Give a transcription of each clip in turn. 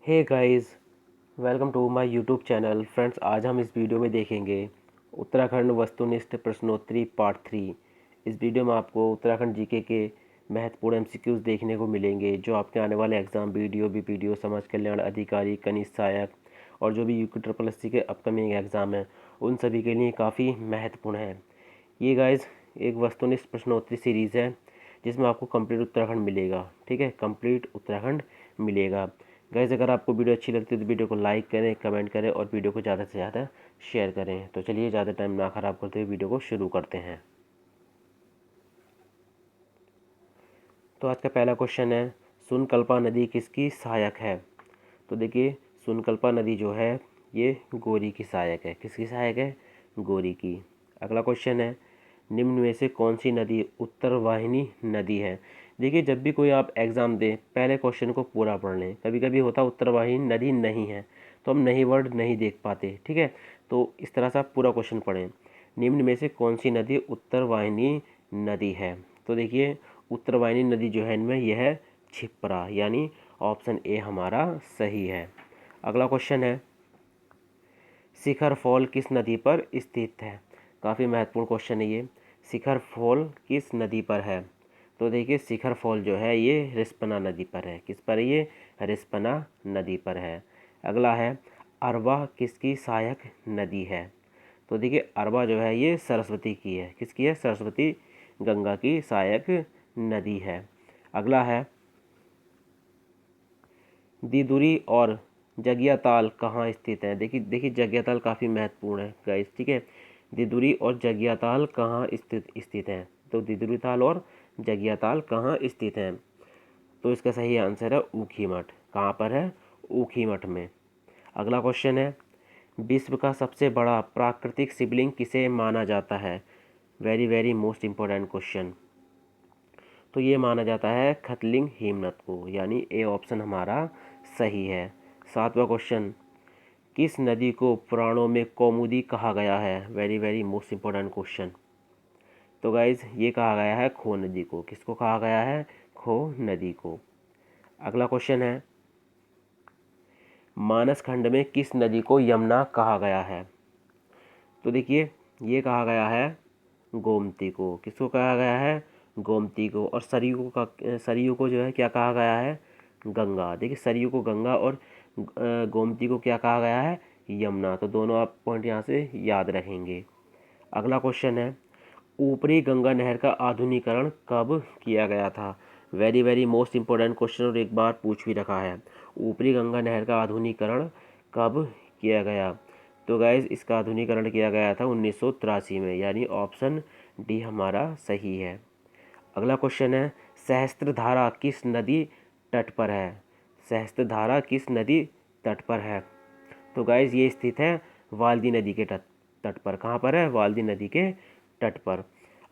Hey guys, welcome to my YouTube channel. Friends, आज हम इस वीडियो में देखेंगे उत्तराखंड वस्तुनिष्ठ प्रश्नोत्तरी पार्ट 3। इस वीडियो में आपको उत्तराखंड जीके के महत्वपूर्ण एमसीक्यूज देखने को मिलेंगे जो आपके आने वाले एग्जाम वीडियो समाज कल्याण अधिकारी, कनिष्ठ सहायक और जो भी यूपी ट्रिपल एससी के अपकमिंग एग्ज़ाम हैं उन सभी के लिए काफ़ी महत्वपूर्ण है। ये गाइस एक वस्तुनिष्ठ प्रश्नोत्तरी सीरीज़ है जिसमें आपको कंप्लीट उत्तराखंड मिलेगा। ठीक है, कंप्लीट उत्तराखंड मिलेगा। गाइस, अगर आपको वीडियो अच्छी लगती है तो वीडियो को लाइक करें, कमेंट करें और वीडियो को ज़्यादा से ज़्यादा शेयर करें। तो चलिए ज़्यादा टाइम ना ख़राब करते हुए वीडियो को शुरू करते हैं। तो आज का पहला क्वेश्चन है, सुनकल्पा नदी किसकी सहायक है? तो देखिए, सुनकल्पा नदी जो है ये गौरी की सहायक है। किसकी सहायक है? गौरी की। अगला क्वेश्चन है, निम्न में से कौन सी नदी उत्तरवाहिनी नदी है? देखिए, जब भी कोई आप एग्ज़ाम दें पहले क्वेश्चन को पूरा पढ़ लें। कभी कभी होता उत्तरवाहिनी नदी नहीं है तो हम नहीं वर्ड नहीं देख पाते। ठीक है, तो इस तरह से आप पूरा क्वेश्चन पढ़ें। निम्न में से कौन सी नदी उत्तरवाहिनी नदी है? तो देखिए, उत्तरवाहिनी नदी जो है इनमें यह है छिप्रा, यानी ऑप्शन ए हमारा सही है। अगला क्वेश्चन है, शिखर फॉल किस नदी पर स्थित है? काफ़ी महत्वपूर्ण क्वेश्चन है ये। शिखर फॉल किस नदी पर है? तो देखिए, शिखर फॉल जो है ये रिस्पना नदी पर है। किस पर? ये रिस्पना नदी पर है। अगला है, अरवा किसकी सहायक नदी है? तो देखिए, अरवा जो है ये सरस्वती की है। किसकी है? सरस्वती गंगा की सहायक नदी है। अगला है, दीदुरी और जगियाताल कहाँ स्थित है? देखिए देखिए, जगियाताल काफ़ी महत्वपूर्ण है गाइस। ठीक है, दीदुरी और जगियाताल कहाँ स्थित हैं? तो दीदुरी ताल और जगियाताल कहाँ स्थित हैं? तो इसका सही आंसर है ऊखीमठ। कहाँ पर है? ऊखीमठ में। अगला क्वेश्चन है, विश्व का सबसे बड़ा प्राकृतिक शिवलिंग किसे माना जाता है? Very very most important question. तो ये माना जाता है खतलिंग हेमनत को, यानी ए ऑप्शन हमारा सही है। सातवां क्वेश्चन, किस नदी को पुराणों में कौमुदी कहा गया है? Very very most important question. तो गाइज ये कहा गया है खो नदी को। किसको कहा गया है? खो नदी को। अगला क्वेश्चन है, मानस खंड में किस नदी को यमुना कहा गया है? तो देखिए, ये कहा गया है गोमती को। किसको कहा गया है? गोमती को। और सरयू को जो है क्या कहा गया है? गंगा। देखिए, सरयू को गंगा और गोमती को क्या कहा गया है? यमुना। तो दोनों आप पॉइंट यहाँ से याद रखेंगे। अगला क्वेश्चन है, ऊपरी गंगा नहर का आधुनिकीकरण कब किया गया था? Very very most important question और एक बार पूछ भी रखा है। ऊपरी गंगा नहर का आधुनिकीकरण कब किया गया? तो गाइज इसका आधुनिकीकरण किया गया था 1983 में, यानी ऑप्शन डी हमारा सही है। अगला क्वेश्चन है, सहस्त्रधारा किस नदी तट पर है? सहस्त्रधारा किस नदी तट पर है? तो गाइज ये स्थित है वाल्दी नदी के तट पर। कहाँ पर है? वाल्दी नदी के तट पर।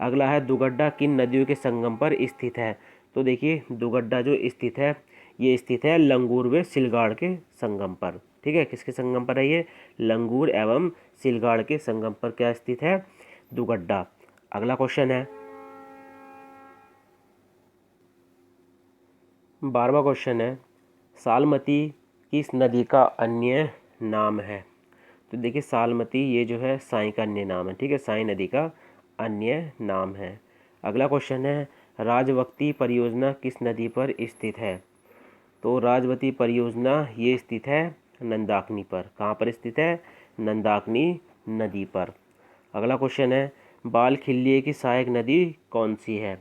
अगला है, दुगड्डा किन नदियों के संगम पर स्थित है? तो देखिए, दुगड्डा जो स्थित है ये स्थित है लंगूर व सिलगाड़ के संगम पर। ठीक है, किसके संगम पर है ये? लंगूर एवं सिलगाड़ के संगम पर क्या स्थित है? दुगड्डा। अगला क्वेश्चन है, 12वां क्वेश्चन है, सालमती किस नदी का अन्य नाम है? तो देखिए, सालमती ये जो है साई का अन्य नाम है। ठीक है, साई नदी का अन्य नाम है। अगला क्वेश्चन है, राजवती परियोजना किस नदी पर स्थित है? तो राजवती परियोजना ये स्थित है नंदाकिनी पर। कहाँ पर स्थित है? नंदाकिनी नदी पर। अगला क्वेश्चन है, बाल खिल्लिए की सहायक नदी कौन सी है?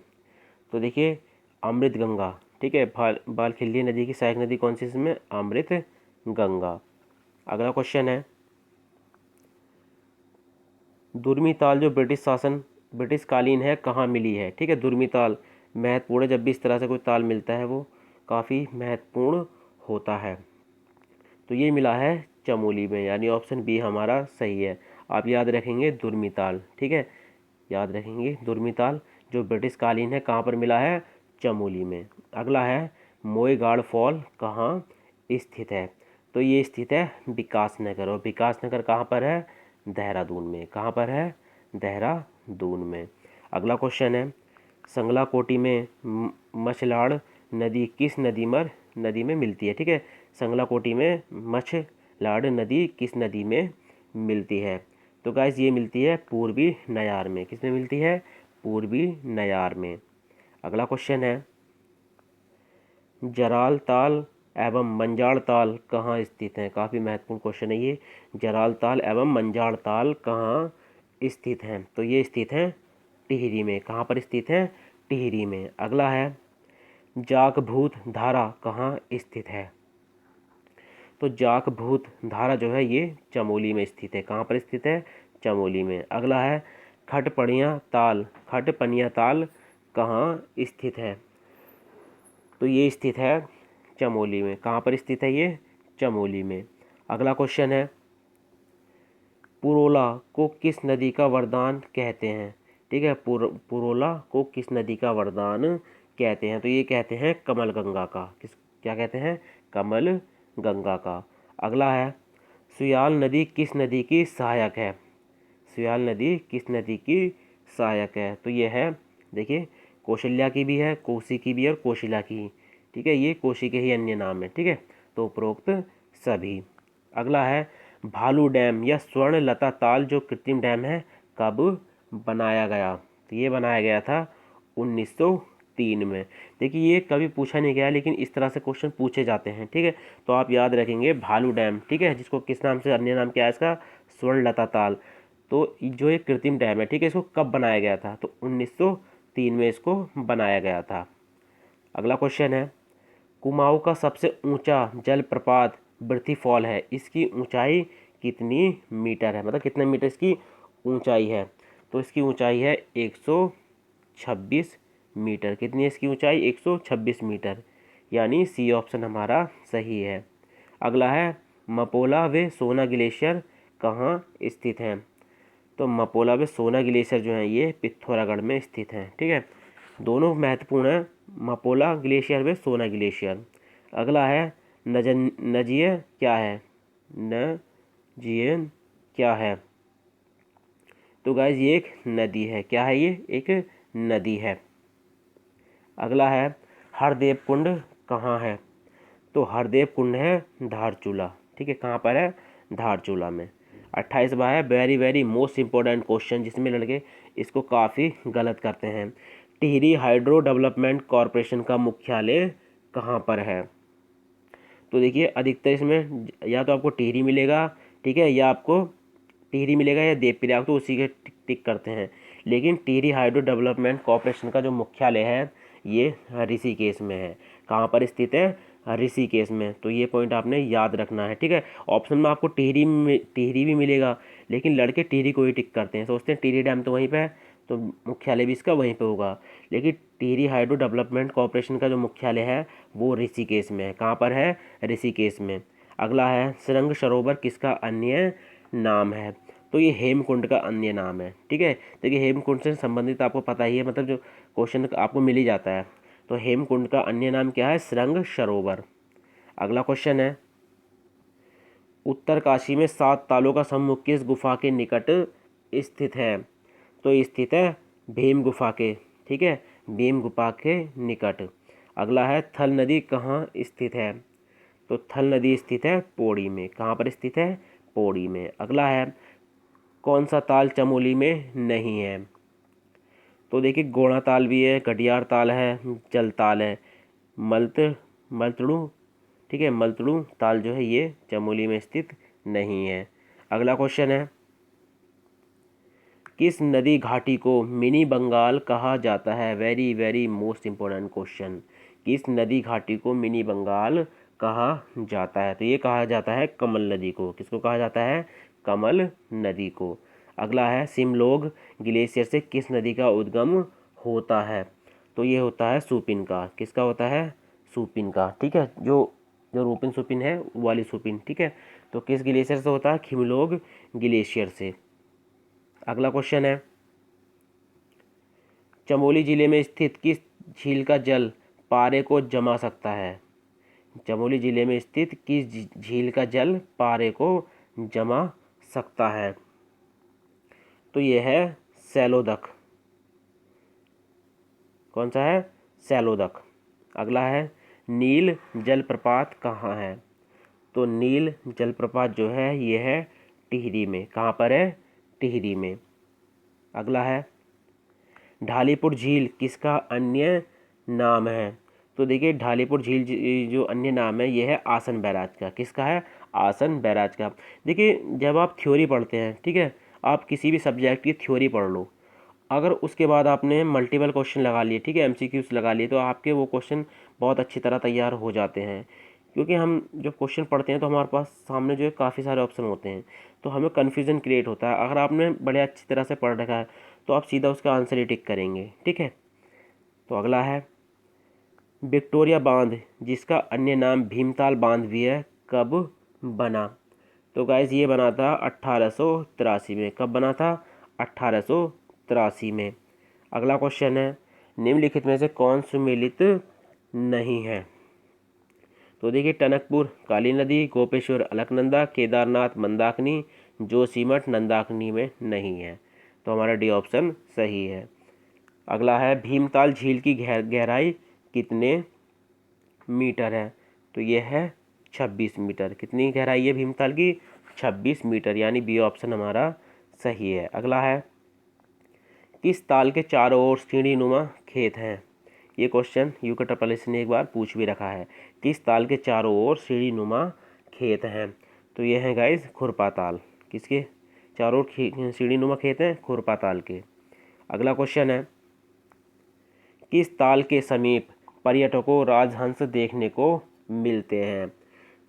तो देखिए, अमृत गंगा। ठीक है, बाल खिल्ली नदी की सहायक नदी कौन सी है इसमें? अमृत गंगा। अगला क्वेश्चन है, दुर्मी ताल जो ब्रिटिश कालीन है कहाँ मिली है? ठीक है, दुर्मी ताल महत्वपूर्ण है। जब भी इस तरह से कोई ताल मिलता है वो काफ़ी महत्वपूर्ण होता है। तो ये मिला है चमोली में, यानी ऑप्शन बी हमारा सही है। आप याद रखेंगे दुर्मी ताल। ठीक है, याद रखेंगे दुर्मी ताल जो ब्रिटिश कालीन है कहाँ पर मिला है? चमोली में। अगला है, मोईगाड़ फॉल कहाँ स्थित है? तो ये स्थित है विकास नगर, और विकास नगर कहाँ पर है? देहरादून में। कहाँ पर है? देहरादून में। अगला क्वेश्चन है, संगला कोटी में मछलाड़ नदी किस नदी पर नदी में मिलती है, ठीक है। संगलाकोटी में मछलाड नदी किस नदी में मिलती है? तो गाइस ये मिलती है पूर्वी नयार में। किस में मिलती है? पूर्वी नयार में। अगला क्वेश्चन है, जराल ताल एवं मंजाड़ ताल कहाँ स्थित हैं? काफ़ी महत्वपूर्ण क्वेश्चन है ये। जराल ताल एवं मंजाड़ ताल कहाँ स्थित हैं? तो ये स्थित हैं टिहरी में। कहाँ पर स्थित हैं? टिहरी में। अगला है, जाखभूत धारा कहाँ स्थित है? तो जाखभूत धारा जो है ये चमोली में स्थित है। कहाँ पर स्थित है? चमोली में। अगला है, खटपनिया ताल कहाँ स्थित है? तो ये स्थित है चमोली में। कहाँ पर स्थित है ये? चमोली में। अगला क्वेश्चन है, पुरोला को किस नदी का वरदान कहते हैं? ठीक है, पुरोला को किस नदी का वरदान कहते हैं? तो ये कहते हैं कमल गंगा का। क्या कहते हैं? कमल गंगा का। अगला है, सुयाल नदी किस नदी की सहायक है? सुयाल नदी किस नदी की सहायक है? तो ये है, देखिए, कौशल्या की भी है, कोसी की भी है और कोशिला की। ठीक है, ये कोशी के ही अन्य नाम है। ठीक है, तो उपरोक्त सभी। अगला है, भालू डैम या स्वर्णलता ताल जो कृत्रिम डैम है कब बनाया गया? तो ये बनाया गया था 1903 में। देखिए ये कभी पूछा नहीं गया, लेकिन इस तरह से क्वेश्चन पूछे जाते हैं। ठीक है, तो आप याद रखेंगे भालू डैम। ठीक है, जिसको किस नाम से, अन्य नाम क्या है इसका? स्वर्णलता ताल। तो जो एक कृत्रिम डैम है, ठीक है, इसको कब बनाया गया था? तो 1903 में इसको बनाया गया था। अगला क्वेश्चन है, कुमाऊं का सबसे ऊंचा जलप्रपात बर्थी फॉल है, इसकी ऊंचाई कितनी मीटर है? मतलब कितने मीटर इसकी ऊंचाई है? तो इसकी ऊंचाई है 126 मीटर। कितनी है इसकी ऊंचाई? 126 मीटर, यानी सी ऑप्शन हमारा सही है। अगला है, मपोला व सोना ग्लेशियर कहाँ स्थित हैं? तो मपोला व सोना ग्लेशियर जो है ये पिथौरागढ़ में स्थित हैं। ठीक है, दोनों महत्वपूर्ण है, मपोला ग्लेशियर व सोना ग्लेशियर। अगला है, नजिए क्या है? नजिए क्या है? तो गाइज ये एक नदी है। क्या है? ये एक नदी है। अगला है, हरदेव कुंड कहाँ है? तो हरदेव कुंड है धारचूला। ठीक है, कहाँ पर है? धारचूला में। 28वां है, very very most important question, जिसमें लड़के इसको काफ़ी गलत करते हैं। टिहरी हाइड्रो डेवलपमेंट कॉरपोरेशन का मुख्यालय कहाँ पर है? तो देखिए अधिकतर इसमें या तो आपको टिहरी मिलेगा, ठीक है, या आपको टिहरी मिलेगा या देवप्रियाग, आप तो उसी के टिक करते हैं। लेकिन टिहरी हाइड्रो डेवलपमेंट कॉरपोरेशन का जो मुख्यालय है ये ऋषिकेश में है। कहाँ पर स्थित है? ऋषिकेश में। तो ये पॉइंट आपने याद रखना है। ठीक है, ऑप्शन में आपको टिहरी भी मिलेगा, लेकिन लड़के टिहरी को ही टिक करते हैं, सोचते हैं टिहरी डैम तो वहीं पे है तो मुख्यालय भी इसका वहीं पे होगा। लेकिन टिहरी हाइड्रो डेवलपमेंट कॉरपोरेशन का जो मुख्यालय है वो ऋषिकेश में है। कहाँ पर है? ऋषिकेश में। अगला है, सुरंग सरोवर किसका अन्य नाम है? तो ये हेमकुंड का अन्य नाम है। ठीक है, देखिए हेमकुंड से संबंधित आपको पता ही है, मतलब जो क्वेश्चन आपको मिल ही जाता है। तो हेमकुंड का अन्य नाम क्या है? सुरंग सरोवर। अगला क्वेश्चन है, उत्तरकाशी में 7 तालों का समूह किस गुफा के निकट स्थित है? तो स्थित है भीम गुफा के। ठीक है, भीम गुफा के निकट। अगला है, थल नदी कहाँ स्थित है? तो थल नदी स्थित है पौड़ी में। कहाँ पर स्थित है? पौड़ी में। अगला है, कौन सा ताल चमोली में नहीं है? तो देखिए गोणा ताल भी है, घटियार ताल है, जल ताल है, मलतड़ू। ठीक है, मलतड़ू ताल जो है ये चमोली में स्थित नहीं है। अगला क्वेश्चन है, किस नदी घाटी को मिनी बंगाल कहा जाता है? Very very most important question. किस नदी घाटी को मिनी बंगाल कहा जाता है? तो ये कहा जाता है कमल नदी को। किसको कहा जाता है? कमल नदी को। अगला है, सिमलोग ग्लेशियर से किस नदी का उद्गम होता है? तो ये होता है सुपिन का। किसका होता है? सुपिन का। ठीक है, जो जो रूपिन सुपिन है वो वाली सुपिन। ठीक है, तो किस ग्लेशियर से होता है? खिमलोग ग्लेशियर से। अगला क्वेश्चन है, चमोली जिले में स्थित किस झील का जल पारे को जमा सकता है? चमोली जिले में स्थित किस झील का जल पारे को जमा सकता है? तो यह है सैलोदक। कौन सा है? सैलोदक। अगला है, नील जलप्रपात कहाँ है? तो नील जलप्रपात जो है ये है टिहरी में। कहाँ पर है? टिहरी में। अगला है ढालीपुर झील किसका अन्य नाम है? तो देखिए ढालीपुर झील जो अन्य नाम है ये है आसन बैराज का। किसका है? आसन बैराज का। देखिए जब आप थ्योरी पढ़ते हैं, ठीक है, आप किसी भी सब्जेक्ट की थ्योरी पढ़ लो, अगर उसके बाद आपने मल्टीपल क्वेश्चन लगा लिए, ठीक है, एमसीक्यूज लगा लिए, तो आपके वो क्वेश्चन बहुत अच्छी तरह तैयार हो जाते हैं। क्योंकि हम जब क्वेश्चन पढ़ते हैं तो हमारे पास सामने जो है काफ़ी सारे ऑप्शन होते हैं, तो हमें कन्फ्यूज़न क्रिएट होता है। अगर आपने बड़े अच्छी तरह से पढ़ रखा है तो आप सीधा उसका आंसर ही टिक करेंगे, ठीक है। तो अगला है विक्टोरिया बांध जिसका अन्य नाम भीमताल बांध भी है, कब बना? तो गाइस ये बना था 1883 में। कब बना था? 1883 में। अगला क्वेश्चन है निम्नलिखित में से कौन सुमेलित नहीं है? तो देखिए टनकपुर, काली नदी, गोपेश्वर अलकनंदा, केदारनाथ मंदाकिनी, जोशीमठ नंदाकिनी में नहीं है। तो हमारा डी ऑप्शन सही है। अगला है भीमताल झील की गहराई कितने मीटर है? तो ये है 26 मीटर। कितनी गहराई है भीमताल की? 26 मीटर, यानी बी ऑप्शन हमारा सही है। अगला है किस ताल के चारों ओर सीढ़ीनुमा खेत हैं? ये क्वेश्चन यूके ट्रिपल ने एक बार पूछ भी रखा है। किस ताल के चारों ओर सीढ़ीनुमा खेत हैं? तो ये हैं गाइस खुरपा ताल। किसके चारों ओर सीढ़ीनुमा खेत हैं? खुरपा ताल के। अगला क्वेश्चन है किस ताल के समीप पर्यटकों राजहंस देखने को मिलते हैं?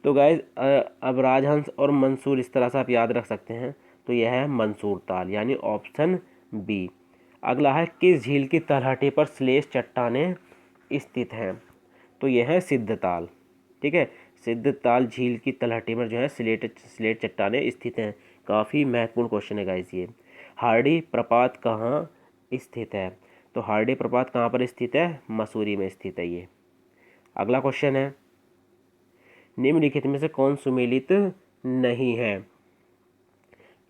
तो गाइज अब राजहंस और मंसूर इस तरह से आप याद रख सकते हैं। तो यह है मंसूर ताल, यानी ऑप्शन बी। अगला है किस झील की तलहटी पर श्लेष चट्टानें स्थित हैं? तो यह है सिद्ध ताल, ठीक है। सिद्ध ताल झील की तलहटी पर जो है स्लेट चट्टानें स्थित हैं। काफ़ी महत्वपूर्ण क्वेश्चन है गाइज ये। हार्डी प्रपात कहाँ स्थित है? तो हार्डी प्रपात कहाँ पर स्थित है? मसूरी में स्थित है ये। अगला क्वेश्चन है निम्नलिखित में से कौन सुमेलित नहीं है?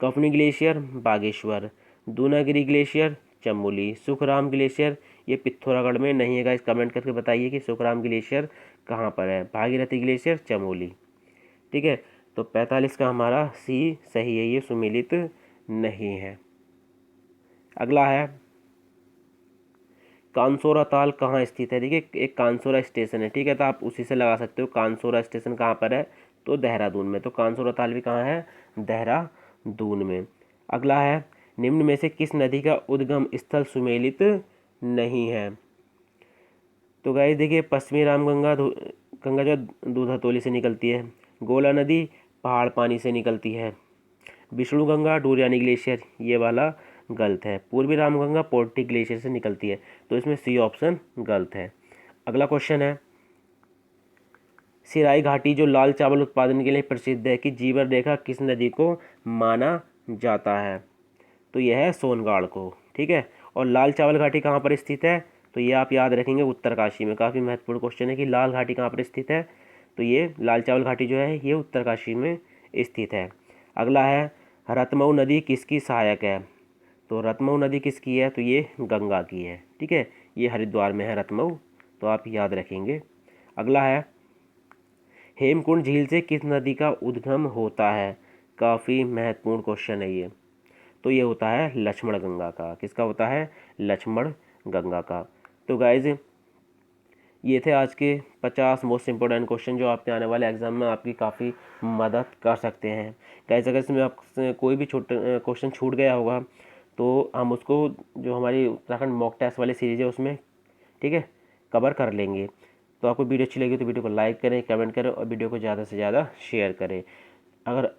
कफनी glacier Bageshwar, Dunagiri glacier Chamoli, Sukhram glacier ये पिथौरागढ़ में नहीं है गाइस। कमेंट करके बताइए कि सुखराम ग्लेशियर कहाँ पर है। भागीरथी ग्लेशियर चमोली, ठीक है। तो 45 का हमारा सी सही है, ये सुमेलित नहीं है। अगला है कानसोरा ताल कहाँ स्थित है? देखिए एक कानसोरा स्टेशन है, ठीक है, तो आप उसी से लगा सकते हो। कानसोरा स्टेशन कहाँ पर है? तो देहरादून में। तो कानसोरा ताल भी कहाँ है? देहरादून में। अगला है निम्न में से किस नदी का उद्गम स्थल सुमेलित नहीं है? तो गाइस देखिए पश्चिमी रामगंगा गंगा जो दूधहथोली से निकलती है, गोला नदी पहाड़ पानी से निकलती है, विष्णु गंगा डूरियानी ग्लेशियर ये वाला गलत है, पूर्वी रामगंगा पोर्टी ग्लेशियर से निकलती है। तो इसमें सी ऑप्शन गलत है। अगला क्वेश्चन है सिराई घाटी जो लाल चावल उत्पादन के लिए प्रसिद्ध है की जीवन रेखा किस नदी को माना जाता है? तो यह है सोनगाड़ को, ठीक है। और लाल चावल घाटी कहाँ पर स्थित है? तो ये आप याद रखेंगे उत्तरकाशी में। काफ़ी महत्वपूर्ण क्वेश्चन है कि लाल घाटी कहाँ पर स्थित है। तो ये लाल चावल घाटी जो है ये उत्तरकाशी में स्थित है। अगला है रतमऊ नदी किसकी सहायक है? तो रतमऊ नदी किसकी है? तो ये गंगा की है, ठीक है। ये हरिद्वार में है रतमऊ, तो आप याद रखेंगे। अगला है हेमकुंड झील से किस नदी का उद्गम होता है? काफ़ी महत्वपूर्ण क्वेश्चन है ये। तो ये होता है लक्ष्मण गंगा का। किसका होता है? लक्ष्मण गंगा का। तो गाइज ये थे आज के 50 मोस्ट इंपॉर्टेंट क्वेश्चन जो आपके आने वाले एग्जाम में आपकी काफ़ी मदद कर सकते हैं। गाइज अगर इसमें आपसे कोई भी छोटा क्वेश्चन छूट गया होगा तो हम उसको जो हमारी उत्तराखंड मॉक टेस्ट वाली सीरीज है उसमें, ठीक है, कवर कर लेंगे। तो आपको वीडियो अच्छी लगी तो वीडियो को लाइक करें, कमेंट करें और वीडियो को ज़्यादा से ज़्यादा शेयर करें। अगर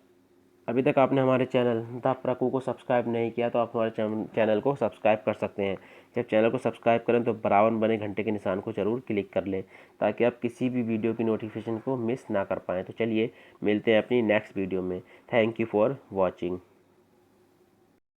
अभी तक आपने हमारे चैनल द प्रकू को सब्सक्राइब नहीं किया तो आप हमारे चैनल को सब्सक्राइब कर सकते हैं। जब चैनल को सब्सक्राइब करें तो बराबर बने घंटे के निशान को ज़रूर क्लिक कर लें ताकि आप किसी भी वीडियो की नोटिफिकेशन को मिस ना कर पाएँ। तो चलिए मिलते हैं अपनी नेक्स्ट वीडियो में। Thank you for watching.